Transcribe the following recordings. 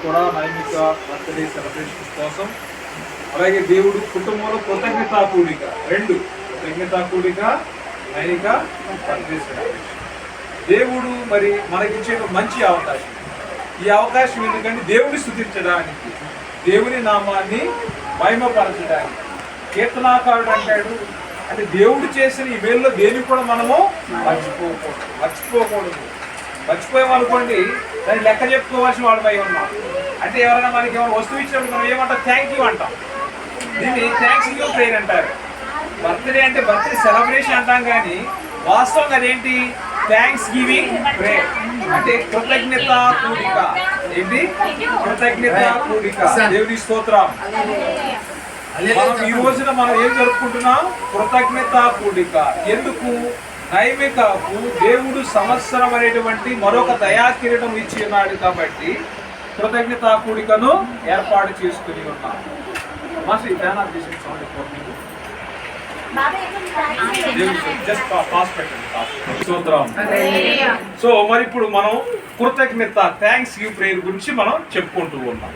కూడా Naimika birthday celebration కోసం, అలాగే దేవుడు కుటుంబంలో కృతజ్ఞతా కూడిక, రెండు కృతజ్ఞతా కూడిక, నైమిక బర్త్డే సెలబ్రేషన్. దేవుడు మరి మనకిచ్చే మంచి అవకాశం. ఈ అవకాశం ఎందుకంటే దేవుడిని స్తుతించడానికి, దేవుని నామాన్ని మహిమపరచడానికి. కీర్తనాకారుడు అంటాడు, అంటే దేవుడు చేసిన ఈ వేళలో దేనికి కూడా మనము మర్చిపోకూడదు. మర్చిపోయామనుకోండి దాన్ని లెక్క చెప్పుకోవాల్సిన వాళ్ళపై ఉన్నాం. అంటే ఎవరైనా మనకి ఎవరు వస్తువు ఇచ్చినప్పుడు మనం ఏమంటాం? థ్యాంక్ యూ అంటాం. దీన్ని థ్యాంక్స్ గివ్ ప్రేయర్ అంటారు. బర్త్డే అంటే బర్త్డే సెలబ్రేషన్ అంటాం, కానీ వాస్తవంగా అదేంటి? థ్యాంక్స్ గివింగ్ ప్రేయర్ అంటే కృతజ్ఞత కూడిక. ఏంటి? కృతజ్ఞత కూడిక. దేవుని స్తోత్రం. మనం ఈ రోజున మనం ఏం జరుపుకుంటున్నాం? కృతజ్ఞత కూడిక. ఎందుకు? నైమికకు దేవుడు సంవత్సరం అనేటువంటి మరొక దయాకిరీటం ఇచ్చి ఉన్నాడు కాబట్టి కృతజ్ఞత కూడికను ఏర్పాటు చేసుకుని ఉన్నాం. మాస్టర్ ఈ ఫ్యాన్ ఆఫ్ చేసి సో మరి ఇప్పుడు మనం కృతజ్ఞత థ్యాంక్స్ గివ్ ప్రేయర్ గురించి మనం చెప్పుకుంటూ ఉన్నాం.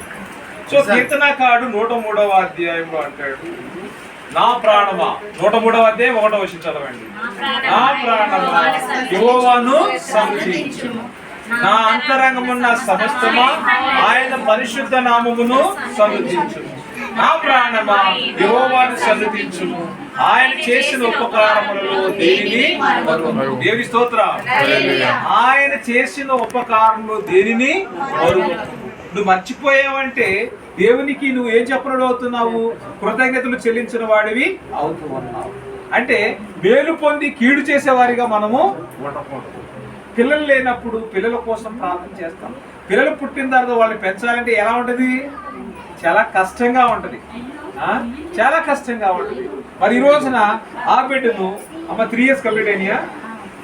సో కీర్తనకారుడు 103వ అధ్యాయంలో అంటాడు, నా ప్రాణమా, 103వ అధ్యాయం 1వ వచనం చదవండి. నా ప్రాణమా యెహోవాను స్తుతించు, నా అంతరంగమున్న సమస్తమా ఆయన పరిశుద్ధ నామమును స్తుతించు. నా ప్రాణమా యెహోవాను స్తుతించుము, ఆయన చేసిన ఉపకారములలో దేనిని మరువకు. దేవుని స్తోత్రం. ఆయన చేసిన ఉపకారంలో దేనిని మరువకు. నువ్వు మర్చిపోయావంటే దేవునికి నువ్వు ఏం చెప్పడం అవుతున్నావు? కృతజ్ఞతలు చెల్లించిన వాడివి అవుతూ ఉన్నావు. అంటే మేలు పొంది కీడు చేసేవారిగా మనము ఉండకూడదు. పిల్లలు లేనప్పుడు పిల్లల కోసం ప్రార్థన చేస్తాం. పిల్లలు పుట్టిన తర్వాత వాళ్ళని పెంచాలంటే ఎలా ఉంటుంది? చాలా కష్టంగా ఉంటుంది. చాలా కష్టంగా ఉంటుంది. మరి ఈ రోజున ఆ బిడ్డను 3 years కంప్లీట్ అయినాయా?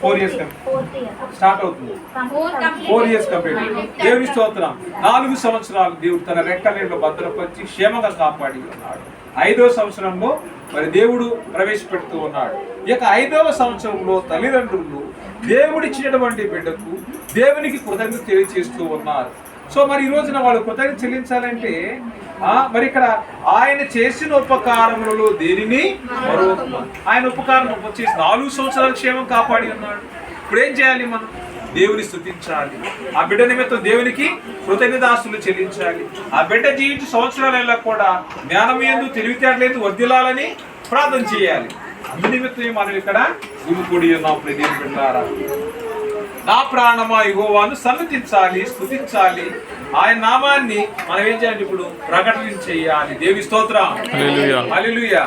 4 years స్టార్ట్ అవుతుంది. 4 years కంప్లీట్. దేవుని స్తోత్రం. 4 సంవత్సరాలు దేవుడు తన రెక్కలేట్లో భద్రపరిచి క్షేమంగా కాపాడి ఉన్నాడు. 5వ సంవత్సరంలో మరి దేవుడు ప్రవేశపెడుతూ ఉన్నాడు. ఇక 5వ సంవత్సరంలో తల్లిదండ్రులు దేవుడిచ్చినటువంటి బిడ్డకు దేవునికి కృతజ్ఞత తెలియజేస్తూ ఉన్నారు. సో మరి ఈ రోజున వాళ్ళు కృతజ్ఞత చెల్లించాలంటే మరి ఇక్కడ ఆయన చేసిన ఉపకారములలో దేనిని మరొక, ఆయన ఉపకారం వచ్చేసి 4 సంవత్సరాల క్షేమం కాపాడి ఉన్నాడు. ఇప్పుడు ఏం చేయాలి? మనం దేవుని స్తుతించాలి. ఆ బిడ్డ నిమిత్తం దేవునికి కృతజ్ఞతాస్తులు చెల్లించాలి. ఆ బిడ్డ జీవించే సంవత్సరాలలో కూడా జ్ఞానం యందు తెలివితేటలేదు వర్ధిల్లాలని ప్రార్థన చేయాలి. అందు నిమిత్తం మనం ఇక్కడ గుమికూడి ఉన్నాం. దేవుని బిడ్డలారా, నా ప్రాణమా యెహోవాను సన్నుతించాలి, స్తుతించాలి. ఆయన నామాన్ని మనం ఏం చేయాలి? ఇప్పుడు ప్రకటన చేయాలి. దేవి స్తోత్రం. హల్లెలూయా.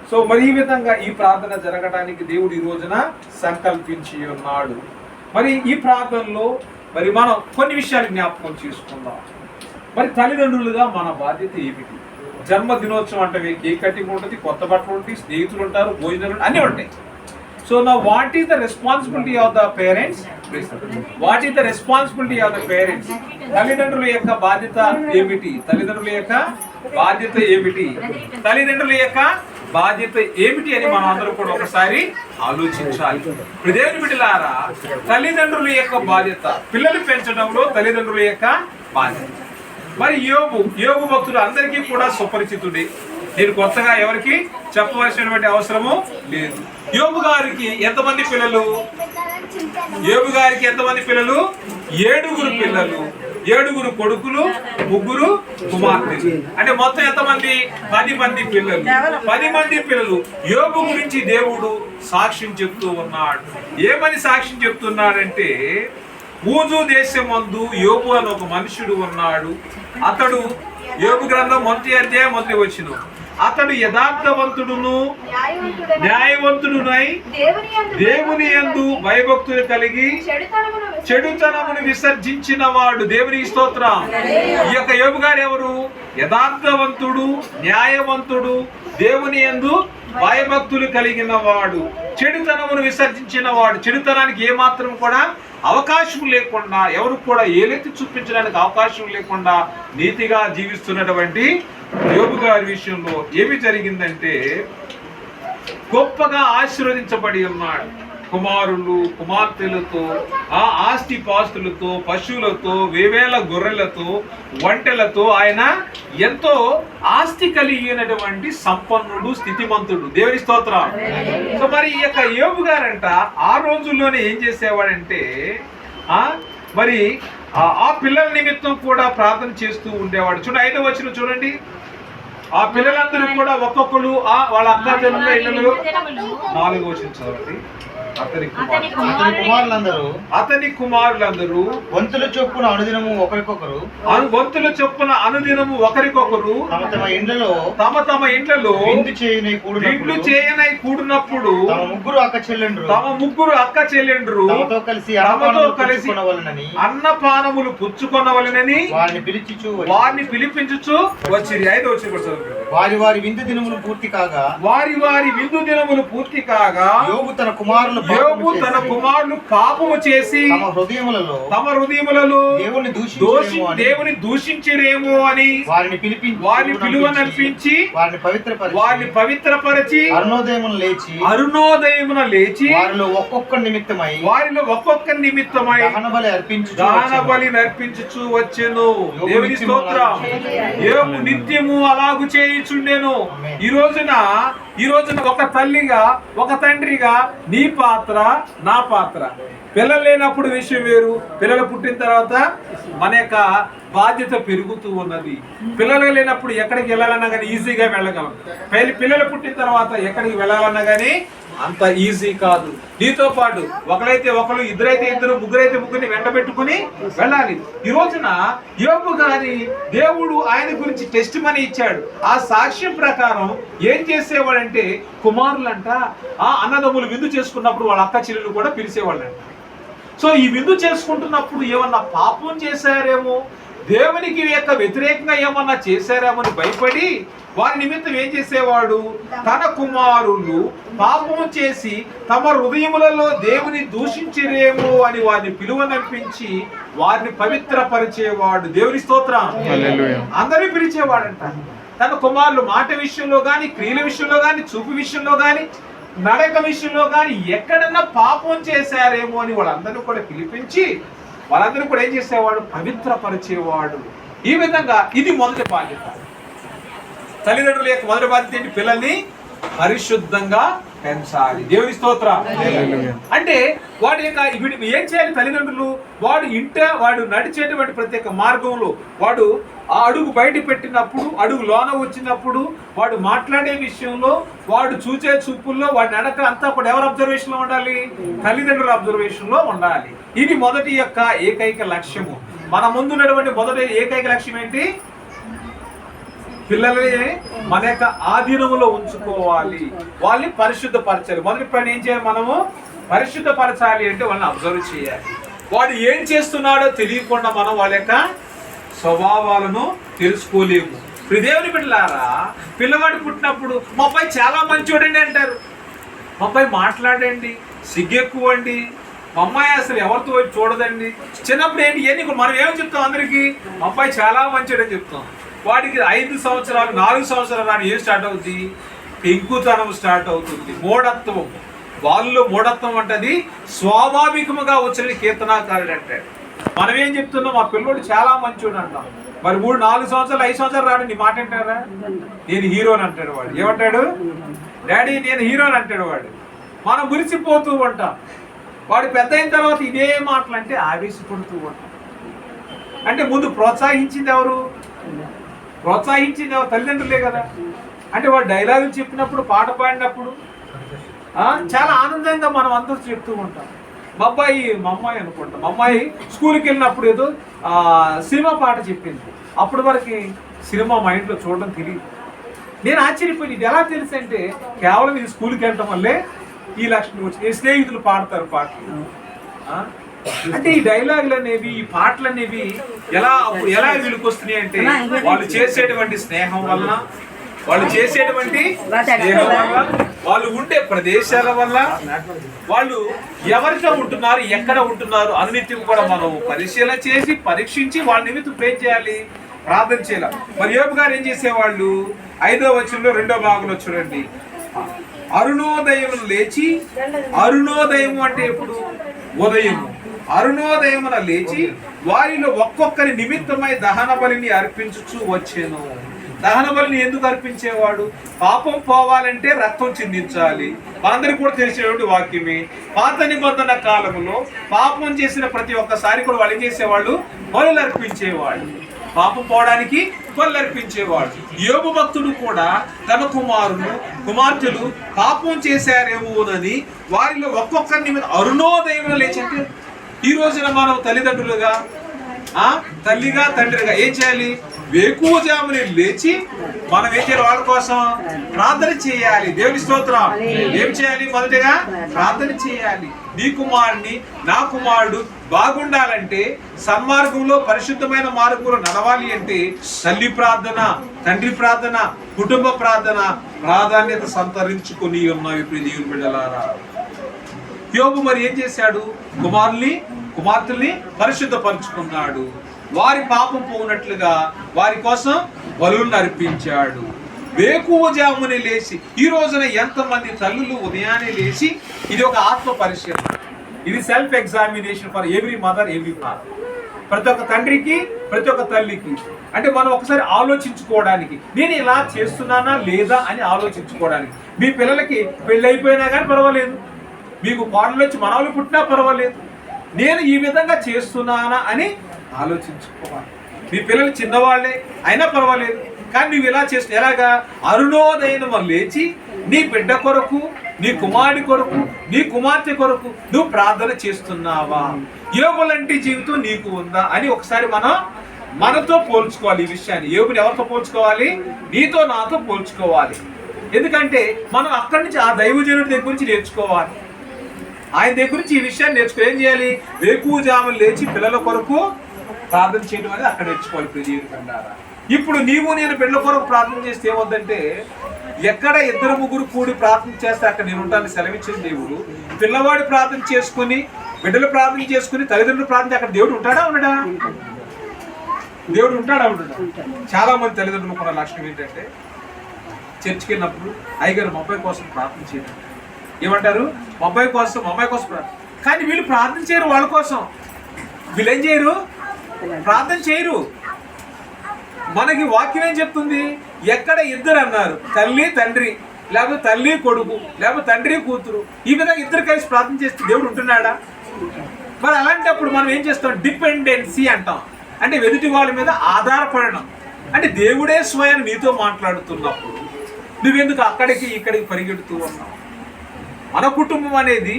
సో మరి ఈ విధంగా ఈ ప్రార్థన జరగడానికి దేవుడు ఈ రోజున సంకల్పించి ఉన్నాడు. మరి ఈ ప్రార్థనలో మరి మనం కొన్ని విషయాలు జ్ఞాపకం చేసుకుందాం. మరి తల్లిదండ్రులుగా మన బాధ్యత ఏమిటి? జన్మదినోత్సవం అంటే కేక్ కటింగ్ ఉంటుంది, కొత్త బట్టలు ఉంటాయి, స్నేహితులు ఉంటారు, భోజనాలు అన్నీ ఉంటాయి. So now what is the responsibility of the parents? What is the responsibility of the parents? తల్లిదండ్రుల యొక్క బాధ్యత ఏమిటి? తల్లిదండ్రుల యొక్క బాధ్యత ఏమిటి? తల్లిదండ్రుల యొక్క బాధ్యత ఏమిటి అని మనం అందరూ కూడా ఒకసారి ఆలోచించాలి. దేవుని బిడ్డలారా, తల్లిదండ్రుల యొక్క బాధ్యత, పిల్లలు పెంచడంలో తల్లిదండ్రుల యొక్క బాధ్యత. మరి యోబు భక్తుడు అందరికీ కూడా సుపరిచితుడే. నేను కొత్తగా ఎవరికి చెప్పవలసినటువంటి అవసరము లేదు. యోబు గారికి ఎంతమంది పిల్లలు? యోబు గారికి ఎంతమంది పిల్లలు? 7 పిల్లలు, 7 కొడుకులు, 3 కుమార్తెలు. అంటే మొత్తం ఎంతమంది? 10 మంది పిల్లలు. 10 మంది పిల్లలు. యోబు గురించి దేవుడు సాక్ష్యం చెప్తూ ఉన్నాడు. ఏమని సాక్ష్యం చెప్తున్నాడంటే, ఊజు దేశమందు యోబు అని ఒక మనుషుడు ఉన్నాడు. అతడు యోబు గ్రంథం 1వ అధ్యాయం 1వ వచనం, అతడు యథార్థవంతుడును న్యాయవంతుడునై దేవుని యందు భయభక్తులు కలిగి చెడుతనమును విసర్జించిన వాడు. దేవుని స్తోత్రం. ఈ యొక్క యోబు గారు ఎవరు? యథార్థవంతుడు, న్యాయవంతుడు, దేవుని యందు భయభక్తులు కలిగిన వాడు, చెడుతనమును విసర్జించిన వాడు. చెడుతనానికి ఏమాత్రం కూడా అవకాశం లేకుండా, ఎవరు కూడా ఏలెత్తి చూపించడానికి అవకాశం లేకుండా నీతిగా జీవిస్తున్నటువంటి యోబు గారి విషయంలో ఏమి జరిగిందంటే, గొప్పగా ఆశీర్వదించబడి ఉన్నాడు. కుమారులు కుమార్తెలతో, ఆ ఆస్తి పాస్తులతో, పశువులతో, వేవేల గొర్రెలతో, ఒంటెలతో ఆయన ఎంతో ఆస్తి కలిగినటువంటి సంపన్నుడు, స్థితిమంతుడు. దేవుని స్తోత్రం. సో మరి ఈ యొక్క యోబు గారంట ఆ రోజుల్లోనే ఏం చేసేవాడంటే మరి ఆ పిల్లల నిమిత్తం కూడా ప్రార్థన చేస్తూ ఉండేవాడు. చూడండి 5వ వచనం చూడండి. ఆ పిల్లలందరూ కూడా ఒక్కొక్కరు వాళ్ళ అక్క చెల్లెళ్ళ ఇళ్ళలో 4వ వచనం చదవండి. అతని కుమారులందరూ వంతుల చొప్పున అనుదినము ఒకరికొకరు తమ తమ ఇండ్లలో విందు చేయనై కూడినప్పుడు తమ ముగ్గురు అక్క చెల్లెండ్రు తమతో కలిసి అన్నపానములు పుచ్చుకొనవలెనని వారిని పిలిపించుచు వచ్చింది. 5వ వచనం వారి వారి విందు దినములు పూర్తి కాగా యోబు తన కుమారులు పాపము చేసి తమ హృదయములలో దేవుని దూషించిరేమో అని వారిని పిలువనర్పించి వారిని పవిత్రపరచి అరుణోదయమున లేచి వారిలో ఒక్కొక్క నిమిత్తమై దాన బలి నర్పించుచు వచ్చెను. దేవుని స్తోత్రం. యోబు నిత్యము అలాగు చేయుచుండెను. ఈ రోజున ఒక తల్లిగా ఒక తండ్రిగా నీ పాత్ర నా పాత్ర. పిల్లలు లేనప్పుడు విషయం వేరు, పిల్లలు పుట్టిన తర్వాత మన యొక్క బాధ్యత పెరుగుతూ ఉన్నది. పిల్లలు లేనప్పుడు ఎక్కడికి వెళ్ళాలన్నా కానీ ఈజీగా వెళ్ళగలం. పిల్లలు పుట్టిన తర్వాత ఎక్కడికి వెళ్ళాలన్నా కానీ అంత ఈజీ కాదు. నీతో పాటు ఒకరైతే ఒకరు, ఇద్దరైతే ఇద్దరు, ముగ్గురైతే ముగ్గురిని వెంటబెట్టుకుని వెళ్ళాలి. ఈ రోజున యోబు గారి దేవుడు ఆయన గురించి టెస్ట్ మనీ ఇచ్చాడు. ఆ సాక్ష్యం ప్రకారం ఏం చేసేవాడంటే కుమారులంట ఆ అన్నదమ్ములు విందు చేసుకున్నప్పుడు వాళ్ళ అక్క చెల్లెలు కూడా పిలిచేవాళ్ళంట. సో ఈ విందు చేసుకుంటున్నప్పుడు ఏమన్నా పాపం చేశారేమో, దేవునికి యొక్క వ్యతిరేకంగా ఏమన్నా చేశారేమో అని భయపడి వారి నిమిత్తం ఏం చేసేవాడు, తన కుమారులు పాపం చేసి తమ హృదయములలో దేవుని దూషించిరేమో అని వారిని పిలువనంపించి వారిని పవిత్రపరిచేవాడు. దేవుని స్తోత్రం. అందరినీ పిలిచేవాడంట. తన కుమారులు మాట విషయంలో కానీ, క్రియల విషయంలో కానీ, చూపు విషయంలో కానీ, నడక విషయంలో కానీ ఎక్కడన్నా పాపం చేశారేమో అని వాళ్ళందరూ కూడా పిలిపించి వాళ్ళందరూ కూడా ఏం చేసేవాడు, పవిత్రపరిచేవాడు. ఈ విధంగా ఇది మొదటి బాధ్యత. తల్లిదండ్రుల యొక్క మొదటి బాధ్యత ఏంటి? పిల్లల్ని పరిశుద్ధంగా పెంచాలి. దేవుని స్తోత్రం. అంటే వాడి యొక్క ఏం చేయాలి తల్లిదండ్రులు? వాడు నడిచేటువంటి ప్రత్యేక మార్గంలో వాడు ఆ అడుగు బయట పెట్టినప్పుడు, అడుగు లోన వచ్చినప్పుడు, వాడు మాట్లాడే విషయంలో, వాడు చూసే చూపుల్లో, వాడి నడక అంతా కూడా ఎవరు అబ్జర్వేషన్ లో ఉండాలి? తల్లిదండ్రుల అబ్జర్వేషన్ లో ఉండాలి. ఇది మొదటి యొక్క ఏకైక లక్ష్యము. మన ముందున్నటువంటి మొదటి ఏకైక లక్ష్యం ఏంటి? పిల్లల్ని మన యొక్క ఆధీనములో ఉంచుకోవాలి, వాళ్ళని పరిశుద్ధపరచాలి. మొదటి పని ఏం చేయాలి? మనము పరిశుద్ధపరచాలి అంటే వాళ్ళని అబ్జర్వ్ చేయాలి. వాడు ఏం చేస్తున్నాడో తెలియకుండా మనం వాళ్ళ యొక్క స్వభావాలను తెలుసుకోలేము. ఇప్పుడు దేవుని బిడ్డలారా, పిల్లవాడు పుట్టినప్పుడు మా అబ్బాయి చాలా మంచోడండి అంటారు, మా అబ్బాయి మాట్లాడండి, సిగ్గెక్కువండి, మా అమ్మాయి అసలు ఎవరితో వైపు చూడదండి. చిన్నప్పుడు ఏంటి మనం ఏమి చెప్తాం అందరికీ? మా అబ్బాయి చాలా మంచోడని చెప్తాం. వాడికి 5 సంవత్సరాలు 4 సంవత్సరాలు అని ఏం స్టార్ట్ అవుతుంది? పెంకుతనం స్టార్ట్ అవుతుంది, మూఢత్వం. వాళ్ళలో మూఢత్వం అంటది స్వాభావికముగా వచ్చిన కీర్తనాకారుడు అంటాడు. మనం ఏం చెప్తున్నాం? మా పిల్లోడు చాలా మంచోడు అంటాం. మరి 3, 4 సంవత్సరాలు 5 సంవత్సరాలు రాడు, నీ మాట అంటారా? నేను హీరోని అంటాడు వాడు. ఏమంటాడు? డాడీ నేను హీరోని అంటాడు వాడు. మనం మురిసిపోతూ ఉంటాం. వాడు పెద్ద అయిన తర్వాత ఇదే మాటలు అంటే ఆవేశపడుతూ ఉంటాం. అంటే ముందు ప్రోత్సహించింది ఎవరు? తల్లిదండ్రులే కదా. అంటే వాడు డైలాగులు చెప్పినప్పుడు, పాట పాడినప్పుడు చాలా ఆనందంగా మనం అందరూ చెప్తూ ఉంటాం. మా అమ్మాయి అనుకుంటాం. మా అమ్మాయి స్కూల్కి వెళ్ళినప్పుడు ఏదో సినిమా పాట చెప్పింది. అప్పటి వరకు సినిమా మా ఇంట్లో చూడడం తెలియదు. నేను ఆశ్చర్యపోయి ఇది ఎలా తెలుసు అంటే కేవలం ఇది స్కూల్కి వెళ్ళటం వల్లే ఈ లక్షణం వచ్చి స్నేహితులు పాడతారు పాటలు. అంటే ఈ డైలాగులు అనేవి, ఈ పాటలు అనేవి ఎలా వీళ్ళకి వస్తున్నాయి అంటే వాళ్ళు చేసేటువంటి స్నేహం వలన, వాళ్ళు చేసేటువంటి స్నేహం వల్ల, వాళ్ళు ఉండే ప్రదేశాల వల్ల, వాళ్ళు ఎవరితో ఉంటున్నారు, ఎక్కడ ఉంటున్నారు అన్నిటిని కూడా మనం పరిశీలన చేసి పరీక్షించి వాళ్ళ నిమిత్తం ప్రే చేయాలి, ప్రార్థన చేయాలి. మరి యోబు గారు ఏం చేసేవాళ్ళు? 5వ వచనంలో 2వ భాగంలో చూడండి. అరుణోదయమున లేచి, అరుణోదయము అంటే ఎప్పుడు? ఉదయము. అరుణోదయమున లేచి వారిలో ఒక్కొక్కరి నిమిత్తమై దహన బలిని అర్పించుచూ వచ్చాను. దహన బలిని ఎందుకు అర్పించేవాడు? పాపం పోవాలంటే రక్తం చిందించాలి. అందరికి కూడా తెలిసినటువంటి వాక్యమే. పాత నిబంధన కాలంలో పాపం చేసిన ప్రతి ఒక్కసారి కూడా వాళ్ళు చేసేవాళ్ళు బలులు అర్పించేవాళ్ళు. పాపం పోవడానికి బలులు అర్పించేవాడు. యోబు భక్తుడు కూడా తన కుమార్తెలు పాపం చేశారేమోనని వారిలో ఒక్కొక్కరిని మీద అరుణోదయం లేచి, అంటే ఈ రోజున మనం తల్లిదండ్రులుగా, తల్లిగా తండ్రిగా ఏం చేయాలి? వేకువజాముని లేచి మనం ఏం చేయాలి? వాళ్ళ కోసం ప్రార్థన చేయాలి. దేవుని స్తోత్రం. ఏం చేయాలి? మొదటగా ప్రార్థన చేయాలి. నీ కుమారుని, నా కుమారుడు బాగుండాలంటే, సన్మార్గంలో పరిశుద్ధమైన మార్గంలో నడవాలి అంటే తల్లి ప్రార్థన, తండ్రి ప్రార్థన, కుటుంబ ప్రార్థన ప్రాధాన్యత సంతరించుకుని ఉన్నాయి. దేవుని బిడ్డలారా, యోబు మరి ఏం చేశాడు? కుమార్తెల్ని పరిశుద్ధపరుచుకున్నాడు. వారి పాపం పోనట్లుగా వారి కోసం బలులను అర్పించాడు. వేకువజామునే లేచి, ఈ రోజున ఎంతమంది తల్లులు ఉదయాన్నే లేచి, ఇది ఒక ఆత్మ పరిశీలన, ఇది self examination for every mother, every father. ప్రతి ఒక్క తండ్రికి, ప్రతి ఒక్క తల్లికి, అంటే మనం ఒకసారి ఆలోచించుకోవడానికి, నేను ఇలా చేస్తున్నానా లేదా అని ఆలోచించుకోవడానికి. మీ పిల్లలకి పెళ్ళి అయిపోయినా కానీ పర్వాలేదు, మీకు కోడలు వచ్చి మనవలు పుట్టినా పర్వాలేదు, నేను ఈ విధంగా చేస్తున్నానా అని ఆలోచించుకోవాలి. మీ పిల్లలు చిన్నవాళ్ళే అయినా పర్వాలేదు, కానీ నువ్వు ఇలా చేస్తు ఎలాగా? అరుణోదయం లేచి నీ బిడ్డ కొరకు, నీ కుమారుడి కొరకు, నీ కుమార్తె కొరకు నువ్వు ప్రార్థన చేస్తున్నావా? యోబులాంటి జీవితం నీకు ఉందా అని ఒకసారి మనతో పోల్చుకోవాలి. ఈ విషయాన్ని యోబుని ఎవరితో పోల్చుకోవాలి? నీతో, నాతో పోల్చుకోవాలి. ఎందుకంటే మనం అక్కడి నుంచి ఆ దైవజనుడి దగ్గర నుంచి నేర్చుకోవాలి. ఆయన దగ్గర నుంచి ఈ విషయాన్ని ఏం చేయాలి? వేకువజామున లేచి పిల్లల కొరకు ప్రార్థన చేయడం అనేది అక్కడ నేర్చుకోవాలి. ప్రియజీవితండారా, ఇప్పుడు నీవు నేను బిడ్డల కొరకు ప్రార్థన చేస్తే ఏమవుతుందంటే, ఎక్కడ 2-3 కూడి ప్రార్థన చేస్తే అక్కడ నేను ఉంటాను సెలవిచ్చిన దేవుడు. పిల్లవాడు ప్రార్థన చేసుకుని, బిడ్డలు ప్రార్థన చేసుకుని, తల్లిదండ్రులు ప్రార్థన, అక్కడ దేవుడు ఉంటాడా ఉండడా? దేవుడు ఉంటాడా ఉండడా? చాలా మంది తల్లిదండ్రులు కూడా లక్షణం ఏంటంటే, చర్చికి వెళ్ళినప్పుడు అయ్యగారు మా అబ్బాయి కోసం ప్రార్థన చేయడం, ఏమంటారు? మా అబ్బాయి కోసం ప్రార్థన. కానీ వీళ్ళు ప్రార్థన చేయరు, వాళ్ళ కోసం. వీళ్ళు ఏం చేయరు? ప్రార్థన చేయరు. మనకి వాక్యం ఏం చెప్తుంది? ఎక్కడ 2 అన్నారు, తల్లి తండ్రి, లేకపోతే తల్లి కొడుకు, లేకపోతే తండ్రి కూతురు, ఈ విధంగా 2 కలిసి ప్రార్థన చేస్తే దేవుడు ఉంటున్నాడా? మరి అలాంటప్పుడు మనం ఏం చేస్తాం? డిపెండెన్సీ అంటాం. అంటే ఎదుటి వాళ్ళ మీద ఆధారపడడం. అంటే దేవుడే స్వయం నీతో మాట్లాడుతున్నప్పుడు నువ్వెందుకు అక్కడికి ఇక్కడికి పరిగెడుతూ ఉన్నావు? మన కుటుంబం అనేది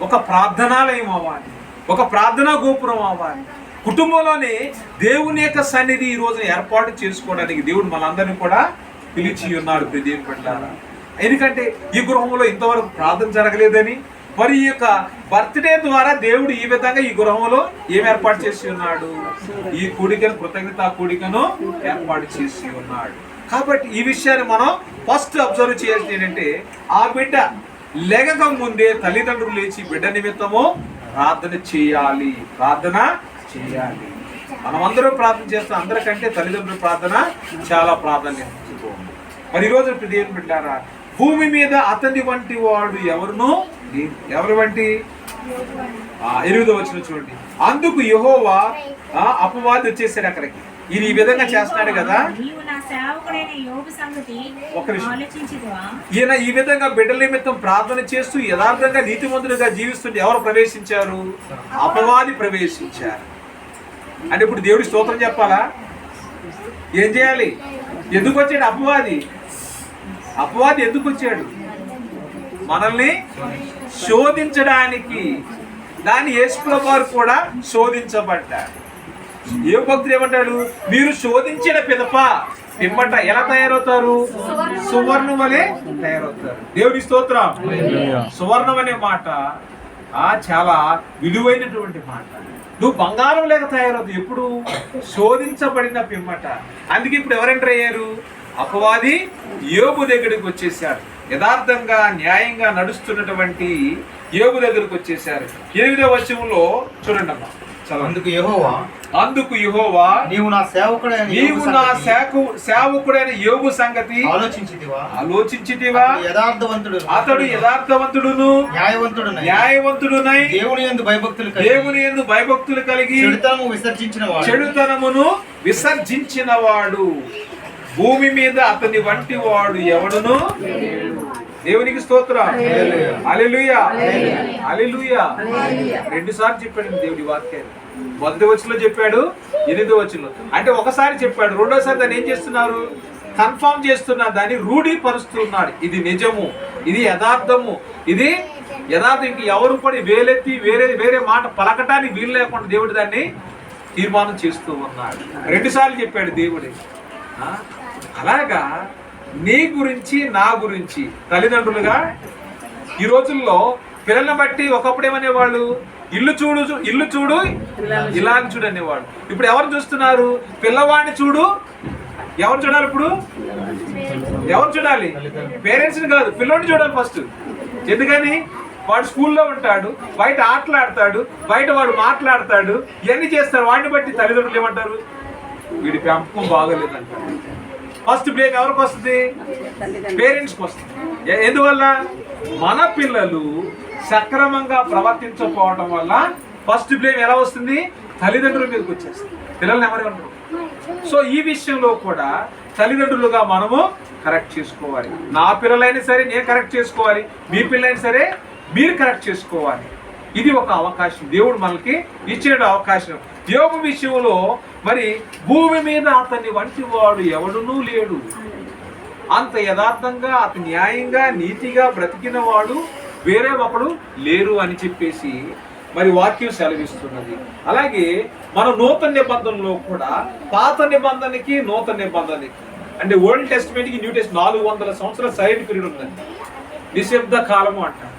ఒక ప్రార్థనాలయం అవ్వాలి, ఒక ప్రార్థనా గోపురం అవ్వాలి. కుటుంబంలోనే దేవుని యొక్క సన్నిధి ఈ రోజున ఏర్పాటు చేసుకోవడానికి దేవుడు మనందరినీ కూడా పిలిచి ఉన్నాడు. దేవుని బిడ్డలారా, ఎందుకంటే ఈ గృహంలో ఇంతవరకు ప్రార్థన జరగలేదని, మరి ఈ యొక్క బర్త్డే ద్వారా దేవుడు ఈ విధంగా ఈ గృహంలో ఏం ఏర్పాటు చేసి ఉన్నాడు? ఈ కూడికను, కృతజ్ఞతా కూడికను ఏర్పాటు చేసి ఉన్నాడు. కాబట్టి ఈ విషయాన్ని మనం ఫస్ట్ అబ్జర్వ్ చేయాల్సింది ఏంటంటే, ఆ బిడ్డ లేగక ముందే తల్లిదండ్రులు లేచి బిడ్డ నిమిత్తము ప్రార్థన చేయాలి. మనమందరం ప్రార్థన చేస్తాం. అందరికంటే తల్లిదండ్రుల ప్రార్థన చాలా ప్రాధాన్యత. మరి ఈరోజు దేవుని బిడ్డలారా, భూమి మీద అతని వంటి వాడు ఎవరునూ లేరు. ఎవరి వంటి? 8వ వచనం చూడండి. అందుకు యెహోవా అపవాది వచ్చేసాడు అక్కడికి. ఈయన ఈ విధంగా చేస్తున్నాడు కదా, ఈయన ఈ విధంగా బిడ్డల నిమిత్తం ప్రార్థన చేస్తూ యథార్థంగా నీతిమంతులుగా జీవిస్తుంటే ఎవరు ప్రవేశించారు? అపవాది ప్రవేశించారు. అంటే ఇప్పుడు దేవుడి స్తోత్రం చెప్పాలా? ఏం చేయాలి? ఎందుకు వచ్చాడు అపవాది ఎందుకు వచ్చాడు? మనల్ని శోధించడానికి. దాన్ని యేసుప్రభువు వారు కూడా శోధించబడ్డారు. ఏ భక్తుడు ఏమంటాడు? మీరు శోధించిన పిమ్మట ఎలా తయారవుతారు? సువర్ణం వలె తయారవుతారు. దేవుడి స్తోత్రం. సువర్ణం అనే మాట చాలా విలువైనటువంటి మాట. నువ్వు బంగారం లేక తయారవుతావు ఎప్పుడు? శోధించబడిన పిమ్మట. అందుకే ఇప్పుడు ఎవరు ఎంటర్ అయ్యారు? అపవాది యోబు దగ్గరికి వచ్చేసారు. యథార్థంగా న్యాయంగా నడుస్తున్నటువంటి యోబు దగ్గరికి వచ్చేసారు. 8వ వచనంలో చూడండి అమ్మా. అందుకు యెహోవా అందుకు యెహోవా, నీవు నా సేవకుడైన యోబు సంగతి ఆలోచించితివా? అతడు యథార్థవంతుడును న్యాయవంతుడునై దేవుని యందు భయభక్తులు కలిగి చెడుతనమును విసర్జించినవాడు. భూమి మీద అతని వంటి వాడు ఎవడును. దేవునికి స్తోత్రం. హల్లెలూయా హల్లెలూయా. 2 సార్లు చెప్పాడు దేవుడి వాక్యాన్ని. మొదటి వచనంలో చెప్పాడు, 8వ వచనంలో. అంటే ఒకసారి చెప్పాడు, రెండోసారి దాన్ని ఏం చేస్తున్నారు? కన్ఫర్మ్ చేస్తున్నారు, దాన్ని రూఢీపరుస్తున్నాడు. ఇది నిజము, ఇది యథార్థము, ఇది యథార్థం. ఇంక ఎవరు కూడా వేలెత్తి వేరే మాట పలకటానికి వీలు లేకుండా దేవుడు దాన్ని తీర్మానం చేస్తూ ఉన్నాడు. 2 సార్లు చెప్పాడు దేవుడు. అలాగా నీ గురించి నా గురించి తల్లిదండ్రులుగా ఈ రోజుల్లో పిల్లల్ని బట్టి ఒకప్పుడు ఏమనేవాళ్ళు? ఇల్లు చూడు ఇలాగ చూడు అనేవాడు. ఇప్పుడు ఎవరు చూస్తున్నారు? పిల్లవాడిని చూడు. ఎవరు చూడాలి ఇప్పుడు? ఎవరు చూడాలి? పేరెంట్స్ని కాదు, పిల్లోడిని చూడాలి ఫస్ట్. ఎందుకని? వాడు స్కూల్లో ఉంటాడు, బయట ఆటలాడతాడు, బయట వాడు మాట్లాడతాడు, ఇవన్నీ చేస్తారు. వాడిని బట్టి తల్లిదండ్రులు ఏమంటారు? వీడి పెంపకం బాగోలేదంటారు. ఫస్ట్ బ్లేమ్ ఎవరికి వస్తుంది? పేరెంట్స్కి వస్తుంది. ఎందువల్ల? మన పిల్లలు సక్రమంగా ప్రవర్తించకపోవడం వల్ల ఫస్ట్ బ్లేమ్ ఎలా వస్తుంది? తల్లిదండ్రుల మీదకి వచ్చేస్తుంది. పిల్లల్ని ఎవరు ఉండరు. సో ఈ విషయంలో కూడా తల్లిదండ్రులుగా మనము కరెక్ట్ చేసుకోవాలి. నా పిల్లలైనా సరే నేను కరెక్ట్ చేసుకోవాలి, మీ పిల్లలైనా సరే మీరు కరెక్ట్ చేసుకోవాలి. ఇది ఒక అవకాశం, దేవుడు మనకి ఇచ్చిన అవకాశం. యోబు విషయంలో మరి భూమి మీద అతని వంటి వాడు ఎవడునూ లేడు. అంత యథార్థంగా, అతి న్యాయంగా, నీతిగా బ్రతికిన వాడు వేరే ఒకడు లేరు అని చెప్పేసి మరి వాక్యం సెలవిస్తున్నది. అలాగే మన నూతన నిబంధనలో కూడా పాత నిబంధనకి నూతన నిబంధనకి, అంటే ఓల్డ్ టెస్టిమెంట్కి న్యూ టెస్ట్ 400 సంవత్సరాల సైలెంట్ పీరియడ్ ఉందండి. నిశ్శబ్ద కాలము అంటారు,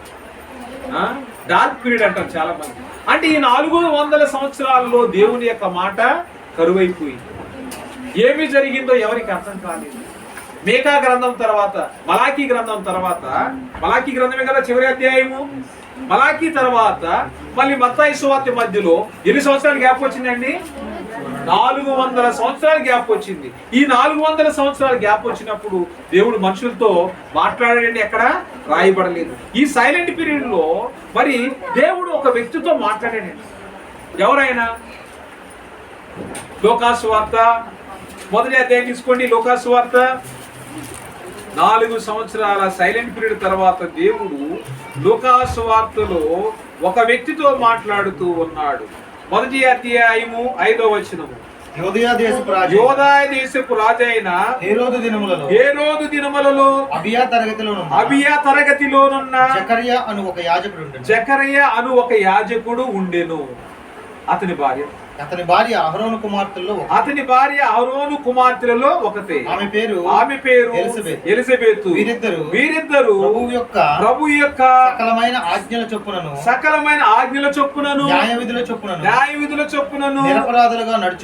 డార్క్ పీరియడ్ అంటారు చాలా మంది. అంటే ఈ 400 సంవత్సరాల్లో దేవుని యొక్క మాట కరువైపోయింది. ఏమి జరిగిందో ఎవరికి అర్థం కాలేదు. మేకా గ్రంథం తర్వాత, మలాకీ గ్రంథం తర్వాత, మలాకీ గ్రంథమే కదా చివరి అధ్యాయము. మలాకీ తర్వాత మళ్ళీ మత్తయి సువార్త మధ్యలో ఎన్ని సంవత్సరాలు గ్యాప్ వచ్చిందండి? 400 సంవత్సరాల గ్యాప్ వచ్చింది. ఈ 400 సంవత్సరాల గ్యాప్ వచ్చినప్పుడు దేవుడు మనుషులతో మాట్లాడాడండి, ఎక్కడ రాయబడలేదు. ఈ సైలెంట్ పీరియడ్ లో మరి దేవుడు ఒక వ్యక్తితో మాట్లాడాడండి. ఎవరైనా? లూకాసు వార్త మొదటి అధ్యాయం తీసుకోండి. లూకాసు వార్త 4 సంవత్సరాల సైలెంట్ పీరియడ్ తర్వాత దేవుడు లూకాసు వార్తలో ఒక వ్యక్తితో మాట్లాడుతూ ఉన్నాడు. మొదటి అధ్యాయము 5వ వచనము. యోదయ దేశపు రాజైన హేరోదు దినములలో అబియా తరగతిలోనున్న జకర్యా అను ఒక యాజకుడు ఉండెను. అతని భార్య అహరోను కుమార్తెలలో ఒకతే. ఆమె పేరు ఎలిజబెతు. వీరిద్దరు ప్రభు యొక్క సకలమైన ఆజ్ఞల చొప్పునను న్యాయవిధుల చొప్పునను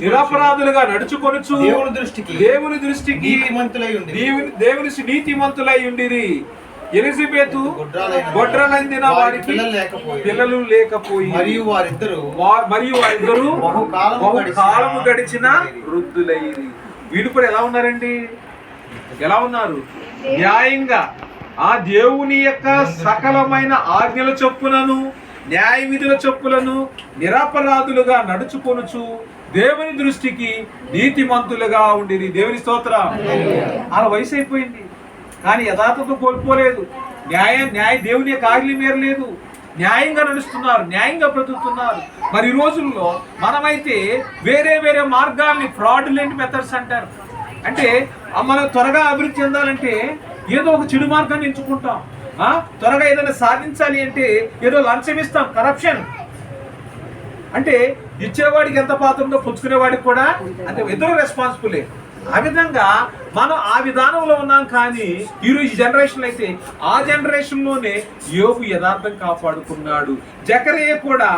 నిరపరాధులుగా నడుచుకొనుచు దేవుని దృష్టికి నీతిమంతులై ఉండిరి. ఎలిజబెతు గొడ్రలందిన వారికి పిల్లలు లేకపోయి మరియు వారిద్దరు బహుకాలము గడిచిన వృద్ధులైరి. వీడు కూడా ఎలా ఉన్నారండి? ఎలా ఉన్నారు? న్యాయంగా ఆ దేవుని యొక్క సకలమైన ఆజ్ఞల చొప్పులను న్యాయ విధుల చొప్పులను నిరపరాధులుగా నడుచుకొనుచు దేవుని దృష్టికి నీతిమంతులుగా ఉండిరి. దేవుని స్తోత్రం. అలా వయసు అయిపోయింది కానీ యథార్థత కోల్పోలేదు. దేవుని యొక్క ఆజ్ఞలు మేరలేదు. న్యాయంగా నడుస్తున్నారు, న్యాయంగా బ్రతుకుతున్నారు. మరి ఈ రోజుల్లో మనమైతే వేరే మార్గాల్ని ఫ్రాడ్యులెంట్ మెథడ్స్ అంటారు. అంటే మనం త్వరగా అభివృద్ధి చెందాలంటే ఏదో ఒక చెడు మార్గాన్ని ఎంచుకుంటాం. త్వరగా ఏదైనా సాధించాలి అంటే ఏదో లంచం ఇస్తాం, కరప్షన్. అంటే ఇచ్చేవాడికి ఎంత పాత్ర ఉందో పుచ్చుకునేవాడికి కూడా అంటే ఇద్దరు రెస్పాన్సిబులే. ఆ విధంగా మనం ఆ విధానంలో ఉన్నాం. కానీ ఈరోజు జనరేషన్ అయితే ఆ జనరేషన్లోనే యోబు యథార్థం కాపాడుకున్నాడు. జకర్యా కూడా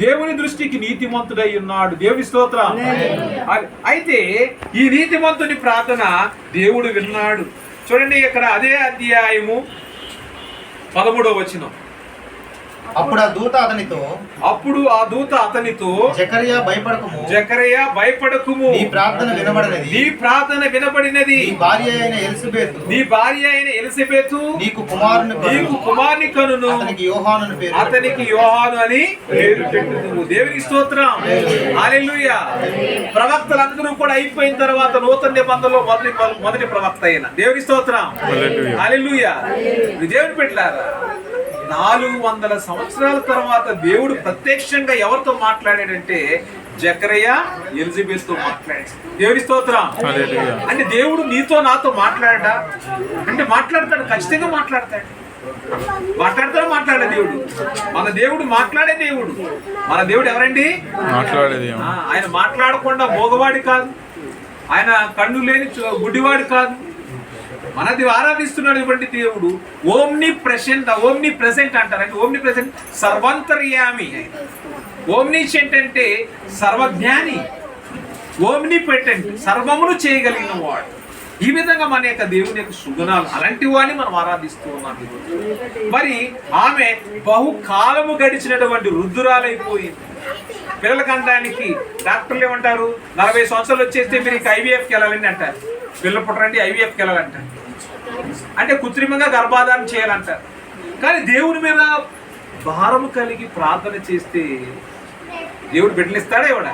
దేవుని దృష్టికి నీతిమంతుడై ఉన్నాడు. దేవుని స్తోత్రం. అయితే ఈ నీతిమంతుని ప్రార్థన దేవుడు విన్నాడు. చూడండి ఇక్కడ అదే అధ్యాయము 13వ వచనం. అప్పుడు ఆ దూత అతనితో జకరియా భయపడకుము, నీ ప్రార్థన వినబడినది, నీ భార్య అయిన ఎలిసబెతు నీకు కుమారుని కనును, అతనికి యోహాను అని పేరు పెట్టుదువు. దేవునికి స్తోత్రం. హల్లెలూయా. ప్రవక్తలందరూ కూడా అయిపోయిన తర్వాత నూతన నిబంధనలో మొదటి ప్రవక్త అయిన దేవునికి స్తోత్రం. హల్లెలూయా. దేవుని పెట్టారా 400 సంవత్సరాల తర్వాత దేవుడు ప్రత్యక్షంగా ఎవరితో మాట్లాడాడంటే జకరియా ఎలిజబెత్ తో మాట్లాడాడు. దేవుని స్తోత్రం. అంటే దేవుడు నీతో నాతో మాట్లాడా అంటే మాట్లాడతాడు, ఖచ్చితంగా మాట్లాడతాడు. మాట్లాడే దేవుడు మన దేవుడు, మాట్లాడే దేవుడు. మన దేవుడు ఎవరండి? ఆయన మాట్లాడకుండా మోగవాడి కాదు, ఆయన కన్ను లేని గుడ్డివాడు కాదు. మనది ఆరాధిస్తున్నటువంటి దేవుడు ఓమ్ని ప్రెసెంట్ అంటారు. అంటే ఓమ్ని ప్రెసెంట్ సర్వంతర్యామి. ఓమ్నిషెంట్ అంటే సర్వజ్ఞాని, ఓమ్ని పెటెంట్ సర్వమును చేయగలిగిన వాడు. ఈ విధంగా మన యొక్క దేవుని యొక్క సుగుణాలు అలాంటి వాడిని మనం ఆరాధిస్తూ ఉన్నాం. మరి ఆమె బహుకాలము గడిచినటువంటి వృద్ధురాలైపోయింది. పిల్లల కంటానికి డాక్టర్లు ఏమంటారు, 40 సంవత్సరాలు వచ్చేస్తే మీరు ఇక IVFకి వెళ్ళాలని అంటారు. పిల్లలు పుట్టరండి IVFకి వెళ్ళాలంటారు. అంటే కృత్రిమంగా గర్భాధానం చేయాలంటారు. కానీ దేవుని మీద భారము కలిగి ప్రార్థన చేస్తే దేవుడు బిడ్డలిస్తాడా? ఇవ్వడ.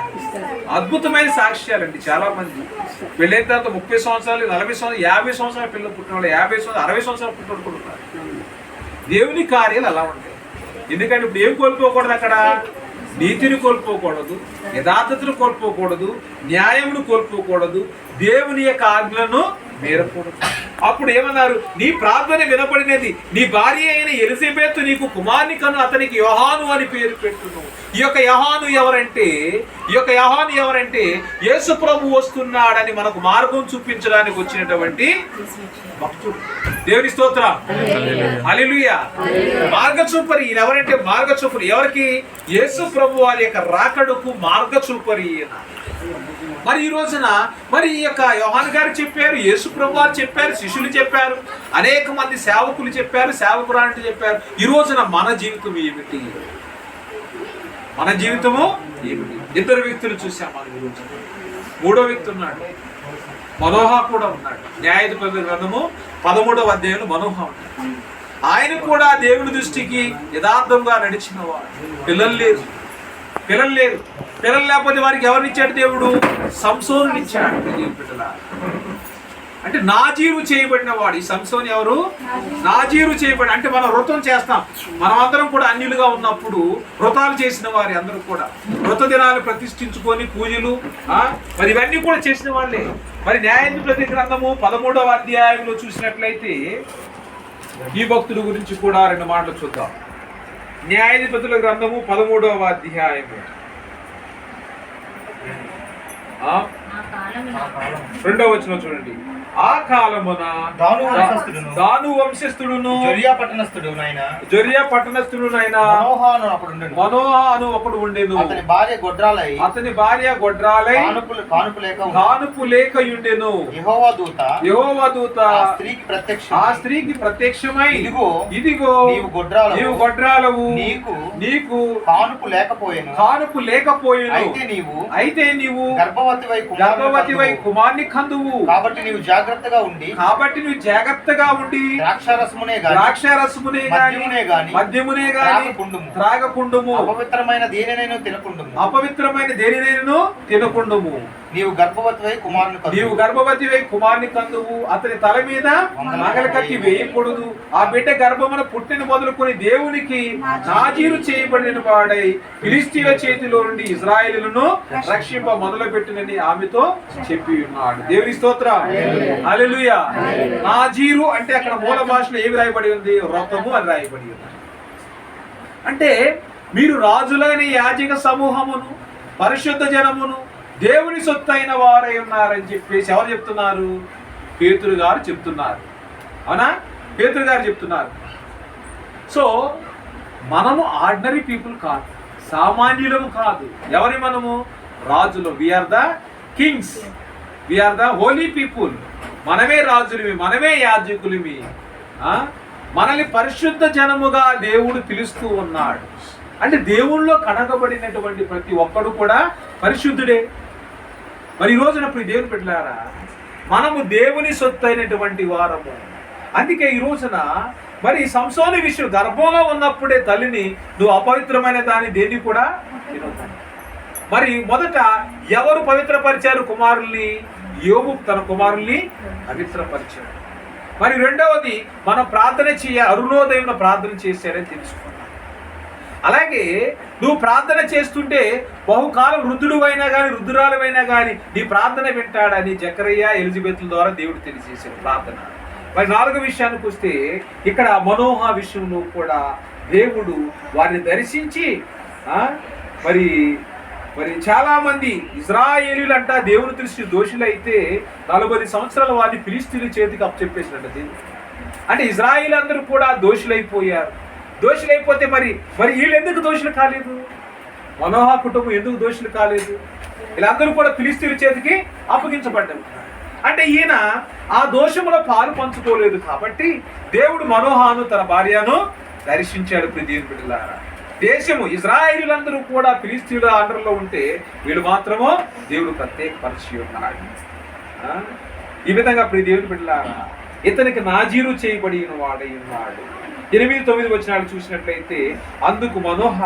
అద్భుతమైన సాక్ష్యాలండి. చాలా మంది పెళ్ళైన తర్వాత 30 సంవత్సరాలు, 40 సంవత్సరాలు, 50 సంవత్సరాలు పిల్లలు పుట్టిన వాళ్ళు, 50 సంవత్సరాలు, 60 సంవత్సరాలు పుట్టినట్టుకుంటున్నారు. దేవుని కార్యాలు అలా ఉంటాయి. ఎందుకంటే ఇప్పుడు ఏం కోల్పోకూడదు అక్కడ? నీతిని కోల్పోకూడదు, యథార్థతను కోల్పోకూడదు, న్యాయమును కోల్పోకూడదు, దేవుని యొక్క ఆజ్ఞలను మీరకూడదు. అప్పుడు ఏమన్నారు? నీ ప్రార్థన వినపడినది, నీ భార్య అయిన ఎలిజబెతు నీకు కుమారుని కను, అతనికి యోహాను అని పేరు పెట్టును. ఈ యొక్క యోహాను ఎవరంటే యేసు ప్రభు వస్తున్నాడని మనకు మార్గం చూపించడానికి వచ్చినటువంటి భక్తుడు. దేవుని స్తోత్రం. హల్లెలూయా. మార్గచూపరి. ఈయన ఎవరంటే మార్గచూపరి. ఎవరికి? యేసు ప్రభు వారి యొక్క రాకడకు మార్గచూపరి ఈయన. మరి ఈ రోజున మరి ఈ యొక్క యోహాను గారు చెప్పారు, యేసు ప్రభు వారు చెప్పారు, శిష్యులు చెప్పారు, అనేక మంది సేవకులు చెప్పారు, సేవకురాలు చెప్పారు. ఈ రోజున మన జీవితం ఏమిటి? మన జీవితము ఏమిటి? 2 వ్యక్తులు చూసాం మనం ఈ రోజున. 3వ వ్యక్తి ఉన్నాడు, మనోహ కూడా ఉన్నాడు. న్యాయాధిపతుల గ్రంథము 13వ అధ్యాయంలో మనోహ ఉన్నాడు. ఆయన కూడా దేవుని దృష్టికి యథార్థంగా నడిచిన వాడు. పిల్లలు లేకపోతే వారికి ఎవరినిచ్చాడు దేవుడు? సంసోనునిచ్చాడు. అంటే నాజీరు చేయబడిన వాడు. ఈ సంసోను ఎవరు? నాజీరు చేయబడి. అంటే మనం వ్రతం చేస్తాం. మనం అందరం కూడా అన్యులుగా ఉన్నప్పుడు వ్రతాలు చేసిన వారి అందరూ కూడా వ్రత దినాలు ప్రతిష్ఠించుకొని పూజలు మరి ఇవన్నీ కూడా చేసిన వాళ్ళే. మరి న్యాయాధిపతి గ్రంథము 13వ అధ్యాయంలో చూసినట్లయితే ఈ భక్తుల గురించి కూడా 2 మాటలు చూద్దాం. న్యాయాధిపతుల గ్రంథము 13వ అధ్యాయము 2వ వచనం చూడండి. ఆ కాలమున దాను వంశస్థుడును జొరియా పట్టణస్థుడునైన మనోహాను ఒకడు ఉండెను. అతని భార్య గొడ్రాలై కానుపు లేక ఉండెను. యెహోవా దూత ఆ స్త్రీకి ప్రత్యక్షమై, ఇదిగో నీవు గొడ్రాలవు, నీకు కానుపు లేకపోయెను, అయితే నీవు గర్భవతివై కుమారుని కందువు. కాబట్టి నువ్వు జాగ్రత్తగా ఉండి ద్రాక్షారసమునే గాని మద్యమునే గాని త్రాగకుండుము, అపవిత్రమైన దేనినైనను తినకుండుము. నీవు గర్భవతివై కుమారుని కందువు. అతని తల మీద నగల కత్తి వేయకూడదు. ఆ బిడ్డ గర్భమున పుట్టిన మొదలుకొని దేవునికి నాజీరు చేయబడిన వాడై ఫిలిష్తీయుల చేతిలో నుండి ఇశ్రాయేలును రక్షింప మొదలుపెట్టినని ఆమెతో చెప్పి ఉన్నాడు. దేవుని స్తోత్రం. హల్లెలూయా. నాజీరు అంటే అక్కడ మూల భాషలో ఏమి రాయబడి ఉంది? వ్రతము అని రాయబడి ఉంది. అంటే మీరు రాజులైన యాజక సమూహమును, పరిశుద్ధ జనమును, దేవుని సొత్తు అయిన వారై ఉన్నారని చెప్పేసి ఎవరు చెప్తున్నారు? పేతురు గారు చెప్తున్నారు. అవునా? పేతురు గారు చెప్తున్నారు. సో మనము ఆర్డినరీ పీపుల్ కాదు, సామాన్యులము కాదు. ఎవరి మనము? రాజులు. We are the kings, we are the holy people. మనమే రాజులమి, మనమే యాజకులమి. మనల్ని పరిశుద్ధ జనముగా దేవుడు పిలుస్తూ ఉన్నాడు. అంటే దేవుళ్ళలో కడగబడినటువంటి ప్రతి ఒక్కడు కూడా పరిశుద్ధుడే. మరి ఈ రోజున దేవుని బిడ్డలారా, మనము దేవుని సొత్తు అయినటువంటి వారము. అందుకే ఈ రోజున మరి సంసోను విషయం, గర్భంలో ఉన్నప్పుడే తల్లిని నువ్వు అపవిత్రమైన దాన్ని దేన్ని కూడా తినొద్దు. మరి మొదట ఎవరు పవిత్రపరిచారు కుమారుల్ని? యోబు తన కుమారుల్ని పవిత్రపరిచాడు. మరి రెండవది మనం ప్రార్థన అరుణోదయం ప్రార్థన చేశారని తెలుసుకున్నాం. అలాగే నువ్వు ప్రార్థన చేస్తుంటే బహుకాలం వృద్ధుడు అయినా కానీ వృద్ధురాలైనా కానీ నీ ప్రార్థన వింటాడని జకరయ్య ఎలిజబెత్ల ద్వారా దేవుడు తెలియజేశాడు ప్రార్థన. మరి నాలుగో విషయానికి వస్తే ఇక్కడ మనోహ విషయంలో కూడా దేవుడు వారిని దర్శించి మరి మరి చాలా మంది ఇజ్రాయేలీలు అంట దేవుని దృష్టి దోషులైతే 40 సంవత్సరాల వారిని ఫిలిస్తీన్ల చేతికి అప్పచెప్పేసినట్ట దేవుడు. అంటే ఇజ్రాయేల్ అందరూ కూడా దోషులైపోయారు. దోషులైపోతే మరి వీళ్ళు ఎందుకు దోషులు కాలేదు? మనోహ కుటుంబం ఎందుకు దోషులు కాలేదు? వీళ్ళందరూ కూడా ఫిలిస్తీన్ల చేతికి అప్పగించబడ్డారు. అంటే ఈయన ఆ దోషంలో పాలు పంచుకోలేదు కాబట్టి దేవుడు మనోహను తన భార్యను దర్శించాడు. దేవుని బిడ్డలారా, దేశము ఇజ్రాయేలీలందరూ కూడా ఫిలిస్తీన్ల అండర్లో ఉంటే వీళ్ళు మాత్రమో దేవుడు ప్రత్యేకపరిచి ఉన్నాడు. ఈ విధంగా దేవుని బిడ్డలారా, ఇతనికి నాజీరు చేయబడిన వాడై ఉన్నాడు. 8-9 వచనాలు చూసినట్లయితే, అందుకు మనోహ,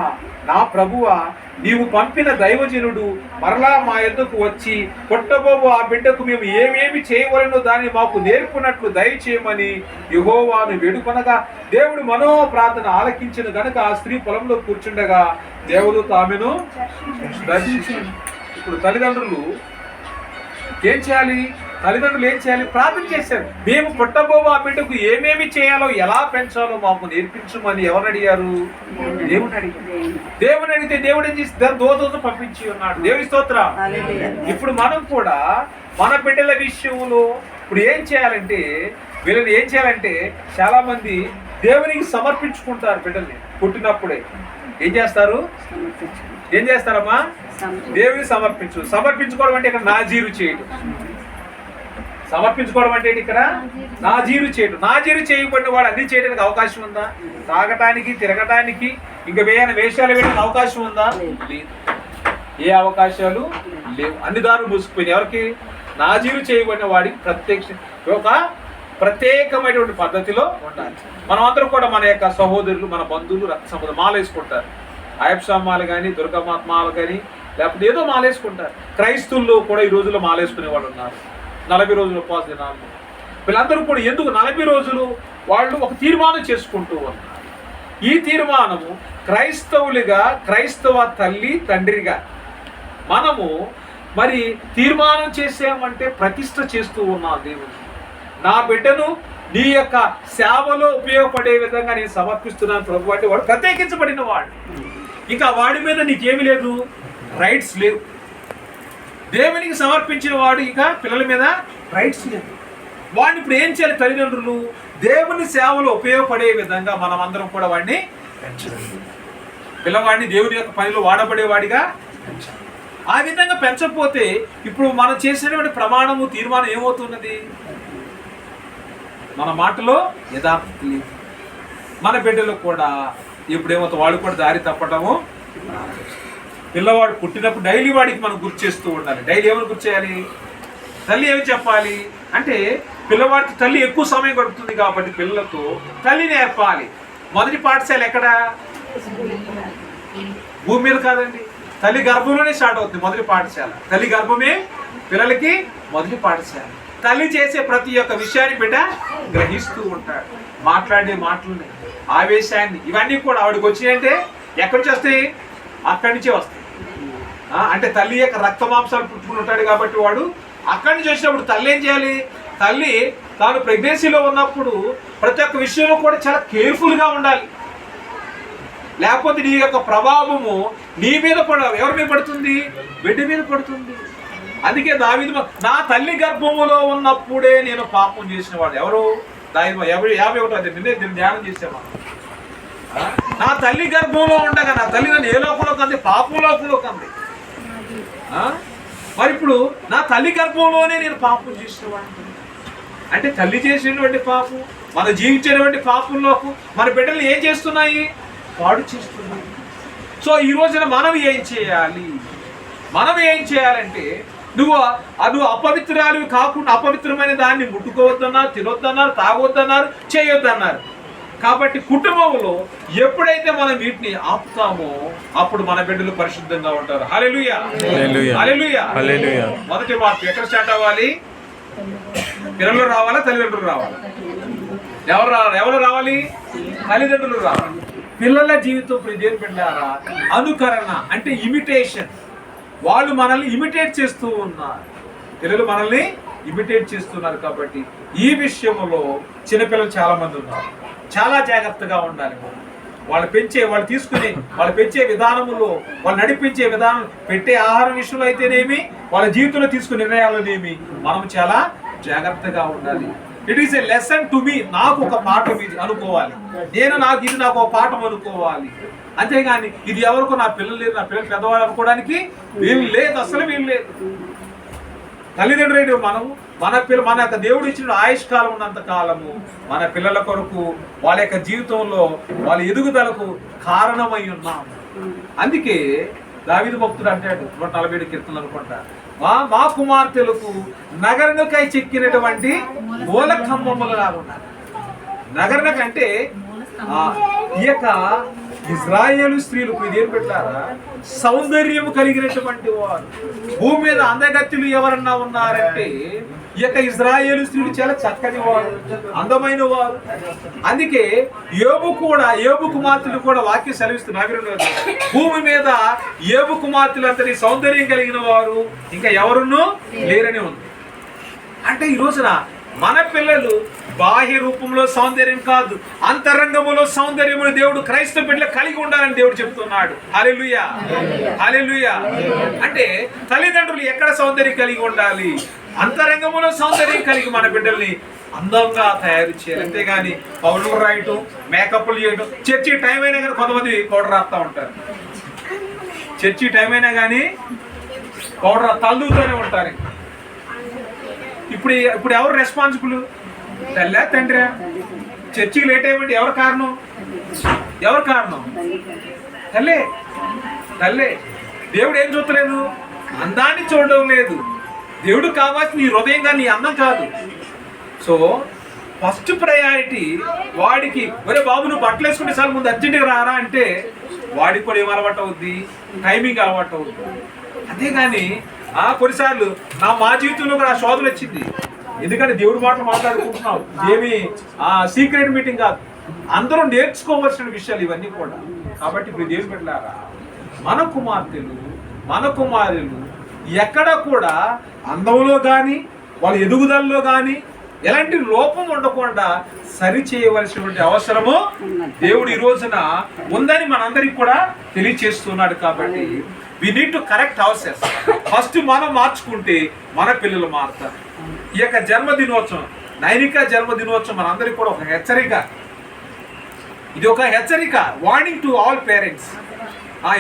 నా ప్రభువా, నీవు పంపిన దైవజనుడు మరలా మా యొద్దకు వచ్చి పుట్టబోవు ఆ బిడ్డకు మేము ఏమేమి చేయవలనో దాన్ని మాకు నేర్పునట్లు దయచేయమని యెహోవాను వేడుకొనగా దేవుడు మనోహ ప్రార్థన ఆలకించిన గనుక ఆ స్త్రీ పొలంలో కూర్చుండగా దేవుడు ఆమెను దర్శించాడు. ఇప్పుడు తల్లిదండ్రులు ఏం చేయాలి? ప్రార్థన చేశారు. మేము పుట్టబోవు ఆ బిడ్డకు ఏమేమి చేయాలో, ఎలా పెంచాలో మాకు నేర్పించమని ఎవరు అడిగారు? దేవుని అడిగారు. దేవుని అడిగితే దేవుడు ఏం చేసి దూతను పంపించి ఉన్నాడు. దేవుని స్తోత్రం. ఇప్పుడు మనం కూడా మన బిడ్డల విషయంలో ఇప్పుడు ఏం చేయాలంటే, వీళ్ళని ఏం చేయాలంటే, చాలా మంది దేవునికి సమర్పించుకుంటారు. బిడ్డల్ని పుట్టినప్పుడే ఏం చేస్తారమ్మా? దేవుని సమర్పించుకోవడం అంటే ఇక్కడ నాజీరు చేయడం. సమర్పించుకోవడం అంటే ఇక్కడ నాజీరు చేయడం. నాజీరు చేయబడిన వాడు అన్ని చేయడానికి అవకాశం ఉందా? తాగటానికి, తిరగటానికి, ఇంకా వేషాలు వేయడానికి అవకాశం ఉందా? లేదు. ఏ అవకాశాలు లేవు. అన్ని దారులు మూసుకుపోయినాయి. ఎవరికి? నాజీరు చేయబడిన వాడికి ఒక ప్రత్యేకమైనటువంటి పద్ధతిలో ఉండాలి. మనమందరం కూడా మన యొక్క సహోదరులు, మన బంధువులు, రక్త సంబంధం మాల వేసుకుంటారు. అయ్యప్ప మాల కానీ, దుర్గమాత మాల కానీ, లేకపోతే ఏదో మాల వేసుకుంటారు. క్రైస్తవుల్లో కూడా ఈ రోజుల్లో మాల వేసుకునే వాళ్ళు ఉన్నారు. 40 రోజులు ఉపవాస దినాలు. వీళ్ళందరూ కూడా ఎందుకు 40 రోజులు వాళ్ళు ఒక తీర్మానం చేసుకుంటూ ఉన్నారు. ఈ తీర్మానము క్రైస్తవులుగా, క్రైస్తవ తల్లి తండ్రిగా మనము మరి తీర్మానం చేసామంటే ప్రతిష్ఠ చేస్తూ ఉన్నాం. దేవుడు, నా బిడ్డను నీ యొక్క సేవలో ఉపయోగపడే విధంగా నేను సమర్పిస్తున్నాను ప్రభు అంటే వాడు ప్రత్యేకించబడిన వాడు. ఇక వాడి మీద నీకేమి లేదు, రైట్స్ లేవు. దేవునికి సమర్పించిన వాడు ఇక పిల్లల మీద రైట్స్ లేవు. వాడిని ఇప్పుడు ఏం చేయాలి? తల్లిదండ్రులు దేవుని సేవలో ఉపయోగపడే విధంగా మనం అందరం కూడా వాడిని పెంచాలి. పిల్లవాడిని దేవుని యొక్క పనిలో వాడబడేవాడిగా పెంచాలి. ఆ విధంగా పెంచకపోతే ఇప్పుడు మనం చేసినటువంటి ప్రమాణము, తీర్మానం ఏమవుతున్నది? మన మాటలో యథార్థత లేదు. మన బిడ్డలు కూడా ఇప్పుడేమవుతుంది? వాడు కూడా దారి తప్పటము. పిల్లవాడు పుట్టినప్పుడు డైలీ వాడికి మనం గుర్తు చేస్తూ ఉండాలి. డైలీ ఏమని గుర్తు చేయాలి? తల్లి ఏమి చెప్పాలి అంటే, పిల్లవాడికి తల్లి ఎక్కువ సమయం గడుపుతుంది కాబట్టి పిల్లలతో తల్లి నేర్పాలి. మొదటి పాఠశాల ఎక్కడ? భూమి మీద కాదండి, తల్లి గర్భంలోనే స్టార్ట్ అవుతుంది మొదటి పాఠశాల. తల్లి గర్భమే పిల్లలకి మొదటి పాఠశాల. తల్లి చేసే ప్రతి ఒక్క విషయాన్ని బిడ్డ గ్రహిస్తూ ఉంటాడు. మాట్లాడే మాటలని, ఆవేశాన్ని, ఇవన్నీ కూడా ఆవిడకి వచ్చినాయంటే ఎక్కడి నుంచి వస్తాయి? అక్కడి నుంచే వస్తాయి. అంటే తల్లి యొక్క రక్త మాంసాలు పుట్టుకుని ఉంటాడు కాబట్టి వాడు అక్కడి నుంచి వచ్చినప్పుడు తల్లి ఏం చేయాలి? తల్లి తాను ప్రెగ్నెన్సీలో ఉన్నప్పుడు ప్రతి ఒక్క విషయంలో కూడా చాలా కేర్ఫుల్గా ఉండాలి. లేకపోతే నీ యొక్క ప్రభావము నీ మీద ఎవరి మీద పడుతుంది? బిడ్డ మీద పడుతుంది. అందుకే దావీదు, నా తల్లి గర్భములో ఉన్నప్పుడే నేను పాపం చేసిన వాడు. ఎవరు? 51 నిన్నే ధ్యానం చేసేవాడు. నా తల్లి గర్భంలో ఉండగా నా తల్లి నన్ను ఏ లోకంలో కంది? పాపం లోకంలో కంది. మరి ఇప్పుడు నా తల్లి గర్భంలోనే నేను పాపం చేసేవాడు అంటే తల్లి చేసినటువంటి పాపం, మనం జీవించినటువంటి పాపంలోకి మన బిడ్డలు ఏం చేస్తున్నాయి? పాడు చేస్తున్నాయి. సో ఈ రోజున మనం ఏం చేయాలి? మనం ఏం చేయాలంటే నువ్వు అపవిత్రాలు కాకుండా అపవిత్రమైన దాన్ని ముట్టుకోవద్దన్నారు, తినొద్దన్నారు, తాగొద్దన్నారు, చేయొద్దన్నారు. కాబట్టి కుటుంబంలో ఎప్పుడైతే మనం వీటిని ఆపుతామో అప్పుడు మన బిడ్డలు పరిశుద్ధంగా ఉంటారు. హల్లెలూయా, హల్లెలూయా, హల్లెలూయా. మొదటి మాట ఎక్కడ స్టార్ట్ అవ్వాలి? పిల్లలు రావాలా, తల్లిదండ్రులు రావాలా? ఎవరు రావాలి? తల్లిదండ్రులు రావాలి. పిల్లల జీవితం దేవుని బిడ్డలారా అనుకరణ అంటే ఇమిటేషన్. వాళ్ళు మనల్ని ఇమిటేట్ చేస్తూ ఉన్నారు. పిల్లలు మనల్ని ఇమిటేట్ చేస్తున్నారు. కాబట్టి ఈ విషయంలో చిన్నపిల్లలు చాలా మంది ఉన్నారు. చాలా జాగ్రత్తగా ఉండాలి. వాళ్ళు పెంచే విధానంలో, వాళ్ళు నడిపించే విధానం, పెట్టే ఆహారం విషయంలో అయితేనేమి, వాళ్ళ జీవితంలో తీసుకునే నిర్ణయాలనేమి మనం చాలా జాగ్రత్తగా ఉండాలి. It is a lesson to me. నాకు ఒక పాఠం ఇది అనుకోవాలి. నాకు ఒక పాఠం అనుకోవాలి. అంతేగాని ఇది ఎవరికో నా పిల్లలు లేదు, నా పిల్లలు పెద్దవాళ్ళు అనుకోవడానికి వీలు లేదు, అసలు వీలు లేదు. తల్లిదండ్రులు మన యొక్క దేవుడు ఇచ్చిన ఆయుష్కాలం ఉన్నంత కాలము మన పిల్లల కొరకు వాళ్ళ యొక్క జీవితంలో వాళ్ళ ఎదుగుదలకు కారణమై ఉన్నాము. అందుకే దావీదు భక్తుడు అంటాడు 147 కీర్తనలు అనుకుంటా, మా కుమార్తెలకు నగరనకై చెక్కినటువంటి మూల ఖంబములుగా ఉన్నారు. నగరనకంటే ఈ యొక్క ఇజ్రాయేలు స్త్రీలకు ఇదేం పెట్టారా? సౌందర్యం కలిగినటువంటి వారు. భూమి మీద అందగత్తులు ఎవరన్నా ఉన్నారంటే ఈ యొక్క ఇజ్రాయేలు స్త్రీలు చాలా చక్కని వారు, అందమైన వారు. అందుకే యోబు కుమార్తెలు కూడా వాక్యం సెలవిస్తున్నారు, భూమి మీద యోబు కుమార్తెలు అంతటి సౌందర్యం కలిగిన వారు ఇంకా ఎవరున్నూ లేరని ఉంది. అంటే ఈ రోజున మన పిల్లలు బాహ్య రూపంలో సౌందర్యం కాదు, అంతరంగములో సౌందర్యమును దేవుడు క్రైస్తవ బిడ్డలు కలిగి ఉండాలని దేవుడు చెప్తున్నాడు. హల్లెలూయా, హల్లెలూయా. అంటే తల్లిదండ్రులు ఎక్కడ సౌందర్యం కలిగి ఉండాలి? అంతరంగములో సౌందర్యం కలిగి మన బిడ్డల్ని అందంగా తయారు చేయాలి. అంతేగాని పౌడర్ రాయటం, మేకప్లు చేయటం. చర్చి టైం అయినా కానీ కొంతమంది పౌడర్ రాస్తా ఉంటారు. చర్చి టైం అయినా కానీ పౌడర్ తల్లుతూనే ఉంటారు. ఇప్పుడు ఎవరు రెస్పాన్సిబుల్? తల్లా తండ్రా? చర్చికి లేట్ అయ్యమంటే ఎవరు కారణం? తల్లే. దేవుడు ఏం చూడలేదు? అందాన్ని చూడడం లేదు. దేవుడు కావాల్సిన నీ హృదయంగా, నీ అందం కాదు. సో ఫస్ట్ ప్రయారిటీ వాడికి, ఒరే బాబు నువ్వు బట్టలు వేసుకుంటే సార్ ముందు అర్జెంట్గా రారా అంటే వాడికి కూడా ఏం అలవాటు అవుద్ది? టైమింగ్ అలవాటు అవుద్ది. అంతేగాని కొన్నిసార్లు మా జీవితంలో కూడా ఆ శోధన వచ్చింది. ఎందుకంటే దేవుడి మాటలు మాట్లాడుకుంటున్నాం, ఏమి సీక్రెట్ మీటింగ్ కాదు, అందరూ నేర్చుకోవాల్సిన విషయాలు ఇవన్నీ కూడా. కాబట్టి ఇప్పుడు దేవుని బిడ్డలారా మన కుమార్తెలు, మన కుమారులు ఎక్కడ కూడా అందంలో కానీ వాళ్ళ ఎదుగుదలలో కానీ ఎలాంటి లోపం ఉండకుండా సరి చేయవలసినటువంటి అవసరము దేవుడు ఈ రోజున ఉందని మనందరికి కూడా తెలియచేస్తున్నాడు. కాబట్టి we need to correct our self. First మనం మార్చుకుంటే మన పిల్లలు మారుతారు. ఈ యొక్క జన్మదినోత్సవం, నైనిక జన్మదినోత్సవం మనందరికీ కూడా ఒక హెచ్చరిక. ఇది ఒక హెచ్చరిక, వార్నింగ్ టు ఆల్ పేరెంట్స్.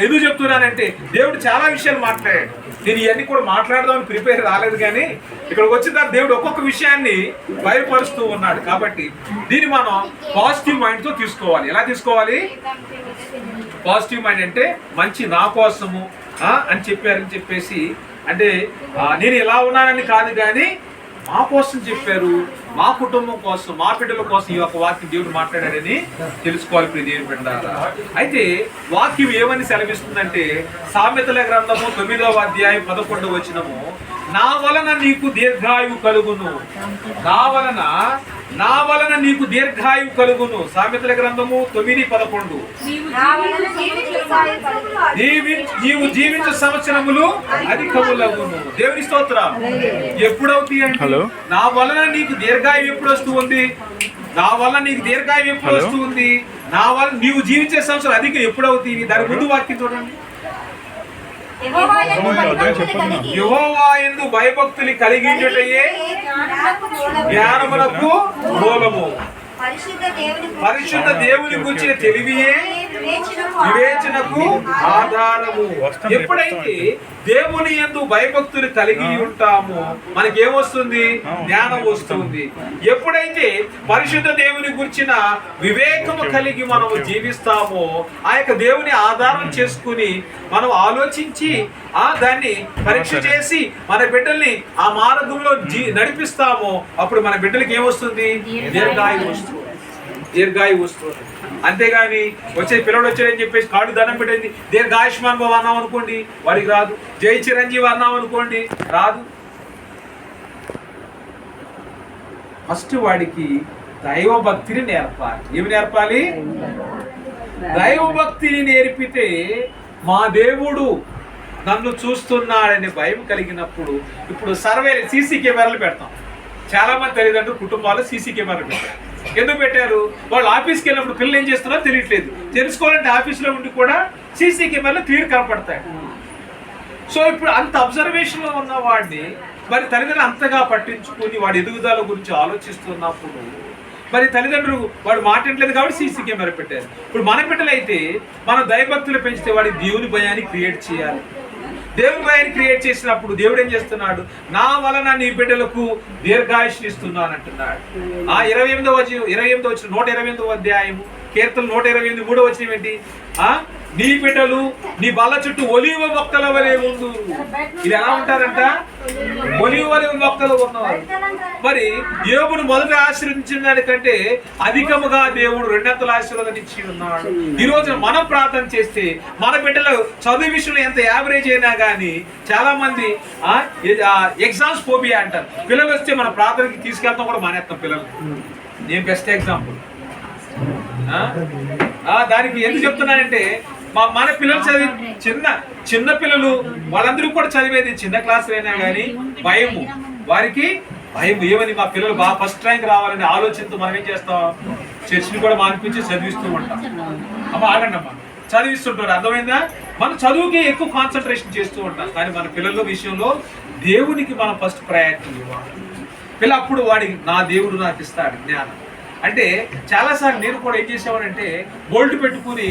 ఎందుకు చెప్తున్నానంటే దేవుడు చాలా విషయాలు మాట్లాడాడు. నేను ఇవన్నీ కూడా మాట్లాడదామని ప్రిపేర్ రాలేదు, కానీ ఇక్కడికి వచ్చిన తర్వాత దేవుడు ఒక్కొక్క విషయాన్ని బయలుపరుస్తూ ఉన్నాడు. కాబట్టి దీన్ని మనం పాజిటివ్ మైండ్తో తీసుకోవాలి. ఎలా తీసుకోవాలి? పాజిటివ్ మైండ్ అంటే మంచి, నా కోసము అని చెప్పేసి, అంటే నేను ఎలా ఉన్నానని కాదు, కానీ మా కోసం చెప్పారు, మా కుటుంబం కోసం, మా బిడ్డల కోసం ఈ యొక్క వాక్యం దేవుడు మాట్లాడాడని తెలుసుకోవాలి. ప్రియ దేవుని బిడ్డలారా, అయితే వాక్యం ఏమని సెలవిస్తుందంటే సామెతల గ్రంథము 9వ అధ్యాయం 11వ వచనము, నా వలన నీకు దీర్ఘాయువు కలుగును, నా వలన నీకు దీర్ఘాయువు కలుగును. సామెతల గ్రంథము 9:11. నీవు జీవించు సంవత్సరములు అధికములగును. దేవుని స్తోత్రం. ఎప్పుడవుతాయి అంటే నా వలన నీకు దీర్ఘాయువు ఎప్పుడు వస్తూ ఉంది? నా వలన నీకు దీర్ఘాయువు ఎప్పుడు వస్తూ ఉంది? నా వలన నీవు జీవించే సంవత్సరం అధికం ఎప్పుడవుతాయి? దాని ముందు వాక్యం చూడండి. యెహోవా యందు భయభక్తులు కలిగించుటయే జ్ఞానమునకు మూలము. పరిశుద్ధ దేవుని గురించిన తెలివియే వివేచనకు ఆధారము. ఎప్పుడైతే దేవుని యందు భయభక్తులు కలిగి ఉంటామో మనకేమొస్తుంది? జ్ఞానం వస్తుంది. ఎప్పుడైతే పరిశుద్ధ దేవుని గురించిన వివేకము కలిగి మనము జీవిస్తామో ఆ యొక్క దేవుని ఆధారం చేసుకుని మనం ఆలోచించి దాన్ని పరీక్ష చేసి మన బిడ్డల్ని ఆ మార్గంలో నడిపిస్తామో అప్పుడు మన బిడ్డలకి ఏమొస్తుంది? దీర్ఘాయువు వస్తుంది. దీర్ఘాయువు వస్తుంది. అంతేగాని వచ్చే పిల్లడు వచ్చాడని చెప్పేసి కాడు దండం పెట్టింది దీర్ఘాయుష్మాన్ బాబు అన్నాం అనుకోండి, వాడికి రాదు. జై చిరంజీవి అన్నాం అనుకోండి, రాదు. ఫస్ట్ వాడికి దైవ భక్తిని నేర్పాలి. ఏమి నేర్పాలి? దైవ భక్తిని నేర్పితే మా దేవుడు నన్ను చూస్తున్నాడనే భయం కలిగినప్పుడు, ఇప్పుడు సర్వే సీసీ కెమెరాలు పెడతాం. చాలా మంది తల్లిదండ్రులు కుటుంబాలు సీసీ కెమెరాలు పెట్టారు. ఎందుకు పెట్టారు? వాళ్ళు ఆఫీస్కి వెళ్ళినప్పుడు పిల్లలు ఏం చేస్తున్నారో తెలియట్లేదు. తెలుసుకోవాలంటే ఆఫీస్లో ఉండి కూడా సీసీ కెమెరాలు క్లియర్ కనపడతాయి. సో ఇప్పుడు అంత అబ్జర్వేషన్లో ఉన్న వాడిని మరి తల్లిదండ్రులు అంతగా పట్టించుకుని వాడి ఎదుగుదల గురించి ఆలోచిస్తున్నప్పుడు మరి తల్లిదండ్రులు వాడు మాట్లాడలేదు కాబట్టి సీసీ కెమెరా పెట్టారు. ఇప్పుడు మన బిడ్డలైతే మన దైవభక్తులు పెంచితే వాడి దేవుని భయాన్ని క్రియేట్ చేయాలి. దేవుని భయాన్ని క్రియేట్ చేసినప్పుడు దేవుడు ఏం చేస్తున్నాడు? నా వలన నీ బిడ్డలకు దీర్ఘాయుష్ని ఇస్తున్నాను అంటున్నాడు. 28వ వచ్చిన 128వ అధ్యాయము కీర్తన 128 వచ్చిన ఏంటి? నీ బిడ్డలు నీ బల్ల చుట్టూ ఒలీవ మొక్కల వలె ముందు. ఇది ఎలా ఉంటారంట? ఒలీవ మొక్కలు ఉన్నవారు. మరి యోబును మొదట ఆశీర్వదించిన దానికంటే అధికముగా దేవుడు 2 ఆశీర్వాదం ఇచ్చి ఉన్నాడు. ఈ రోజు మనం ప్రార్థన చేస్తే మన బిడ్డలు చదువు విషయంలో ఎంత యావరేజ్ అయినా కానీ చాలా మంది ఎగ్జామ్స్ ఫోబియా అంటారు. పిల్లలు వస్తే మన ప్రార్థనకి తీసుకెళ్తాం కూడా మానేస్తాం పిల్లలు. నేను బెస్ట్ ఎగ్జాంపుల్. దానికి ఎందుకు చెప్తున్నానంటే మన పిల్లలు చదివి చిన్న పిల్లలు వాళ్ళందరూ కూడా చదివేది చిన్న క్లాసులు అయినా కానీ భయము, వారికి భయం. ఏమని మా పిల్లలు బాగా ఫస్ట్ ర్యాంక్ రావాలని ఆలోచనతో మనం ఏం చేస్తాం? చర్చిని కూడా మానిపించి చదివిస్తూ ఉంటాం. ఆగండి అమ్మా, చదివిస్తుంటారు. అర్థమైందా? మనం చదువుకి ఎక్కువ కాన్సన్ట్రేషన్ చేస్తూ ఉంటాం. కానీ మన పిల్లల విషయంలో దేవునికి మనం ఫస్ట్ ప్రయారిటీ ఇవ్వాలి. పిల్ల అప్పుడు వాడికి నా దేవుడు నాకు ఇస్తాడు జ్ఞానం. అంటే చాలాసార్లు నేను కూడా ఏం చేసేవాడంటే బోల్ట్ పెట్టుకుని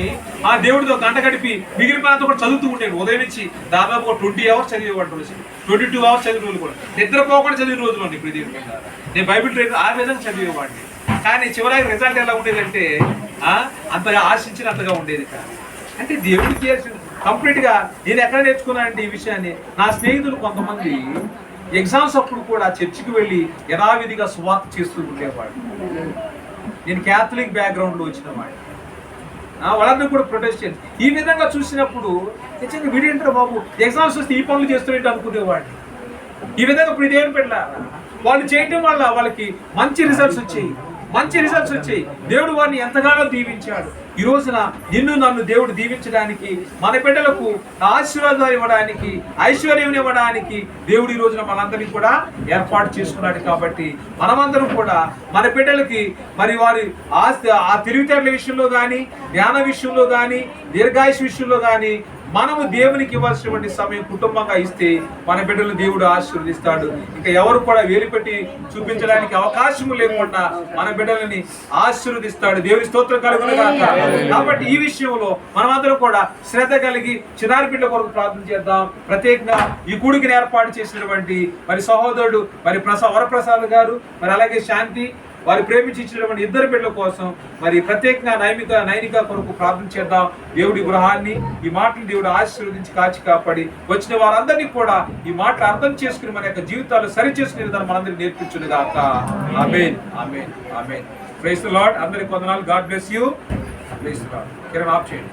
ఆ దేవుడితో గంట గడిపి మిగిలిన పనితో కూడా చదువుతూ ఉండేది. ఉదయం నుంచి దాదాపు 20 hours చదివేవాడు రోజు, 22 hours చదివిన రోజులు కూడా, నిద్రపోకుండా చదివిన రోజులు ఉన్నాయి. ఇప్పుడు దీని నేను బైబిల్ ట్రైన్ ఆ విధంగా చదివేవాడిని. కానీ చివరికి రిజల్ట్ ఎలా ఉండేదంటే అంతగా ఆశించినంతగా ఉండేది కాదు. అంటే దేవుడికి కంప్లీట్గా నేను ఎక్కడ నేర్చుకున్నానంటే ఈ విషయాన్ని, నా స్నేహితులు కొంతమంది ఎగ్జామ్స్ అప్పుడు కూడా చర్చికి వెళ్ళి యథావిధిగా సువార్త చేస్తూ ఉండేవాడు. నేను క్యాథలిక్ బ్యాక్గ్రౌండ్లో వచ్చిన వాడు. వాళ్ళందరూ కూడా ప్రొటెస్ట్ చేసి ఈ విధంగా చూసినప్పుడు నిజంగా వీడేంటారు బాబు ఎగ్జామ్స్ వస్తే ఈ పనులు చేస్తున్నట్టు అనుకునేవాడిని. ఈ విధంగా ఇప్పుడు ఇదేం పెట్టారు వాళ్ళు చేయటం వల్ల వాళ్ళకి మంచి రిజల్ట్స్ వచ్చాయి. దేవుడు వారిని ఎంతగానో దీవించాడు. ఈ రోజున నన్ను దేవుడు దీవించడానికి, మన బిడ్డలకు ఆశీర్వాదాలు ఇవ్వడానికి, ఐశ్వర్యం ఇవ్వడానికి దేవుడు ఈ రోజున మనందరినీ కూడా ఏర్పాటు చేసుకున్నాడు. కాబట్టి మనమందరం కూడా మన బిడ్డలకి మరి వారి ఆ తెలివితేటల విషయంలో కానీ, జ్ఞాన విషయంలో కానీ, దీర్ఘాయుష్ విషయంలో కానీ మనము దేవునికి ఇవ్వాల్సినటువంటి సమయం కుటుంబంగా ఇస్తే మన బిడ్డలు దేవుడు ఆశీర్వదిస్తాడు. ఇంకా ఎవరు కూడా వేలుపెట్టి చూపించడానికి అవకాశం లేకుండా మన బిడ్డలని ఆశీర్వదిస్తాడు. దేవుని స్తోత్రం కలుగును గాక. కాబట్టి ఈ విషయంలో మనమందరం కూడా శ్రద్ధ కలిగి చిన్నారి బిడ్డల కొరకు ప్రార్థన చేద్దాం. ప్రత్యేకంగా ఈ కూడికని ఏర్పాటు చేసినటువంటి మరి సహోదరుడు మరి వరప్రసాద్ గారు, మరి అలాగే శాంతి, వారు ప్రేమించినటువంటి 2 బిడ్డల కోసం మరి ప్రత్యేకంగా నైనిక కొరకు ప్రార్థన చేద్దాం. దేవుడి గృహాన్ని ఈ మాటలు దేవుడు ఆశీర్వదించి కాచి కాపాడి వచ్చిన వారందరినీ కూడా ఈ మాటలు అర్థం చేసుకుని మన యొక్క జీవితాలు సరి చేసుకునే విధానం మనందరికీ నేర్పించును గాక. Amen, amen, amen. Praise the Lord. అందరికీ వందనాలు. God bless you. Praise the Lord. Kiran off చేయండి.